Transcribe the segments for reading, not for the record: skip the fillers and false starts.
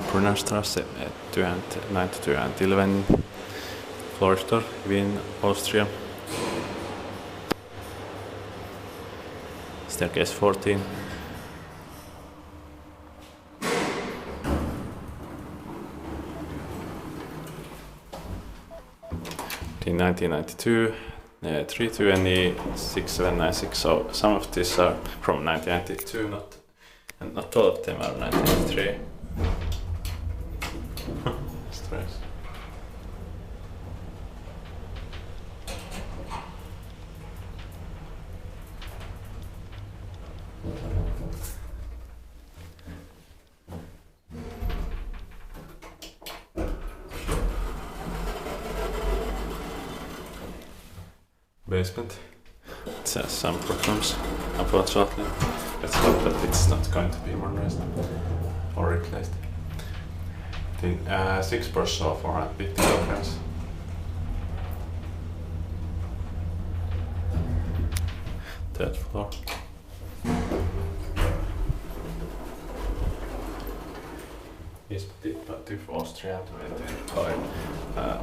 Brünner Straße 211, Floridsdorf, Vienna, Austria. Staircase 14. In 1992, 32 and 6796. So some of these are from 1992, not all of them are 1993. Stress. Basement. It has some problems, unfortunately. Let's hope that it's not going to be modernized or replaced. 6 personnel, 450 kilograms. Third floor. Typ Austria 25.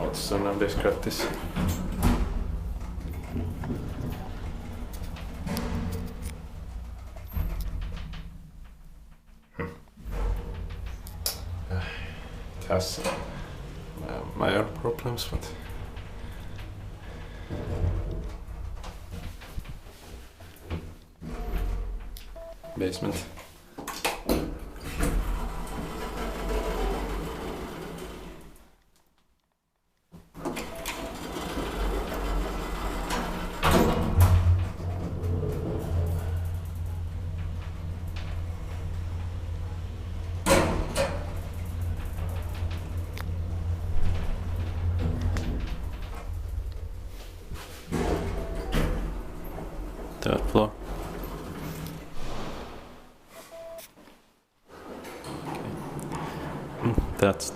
Otis on this gratis. It has minor problems, but basement. Third floor. Okay. That's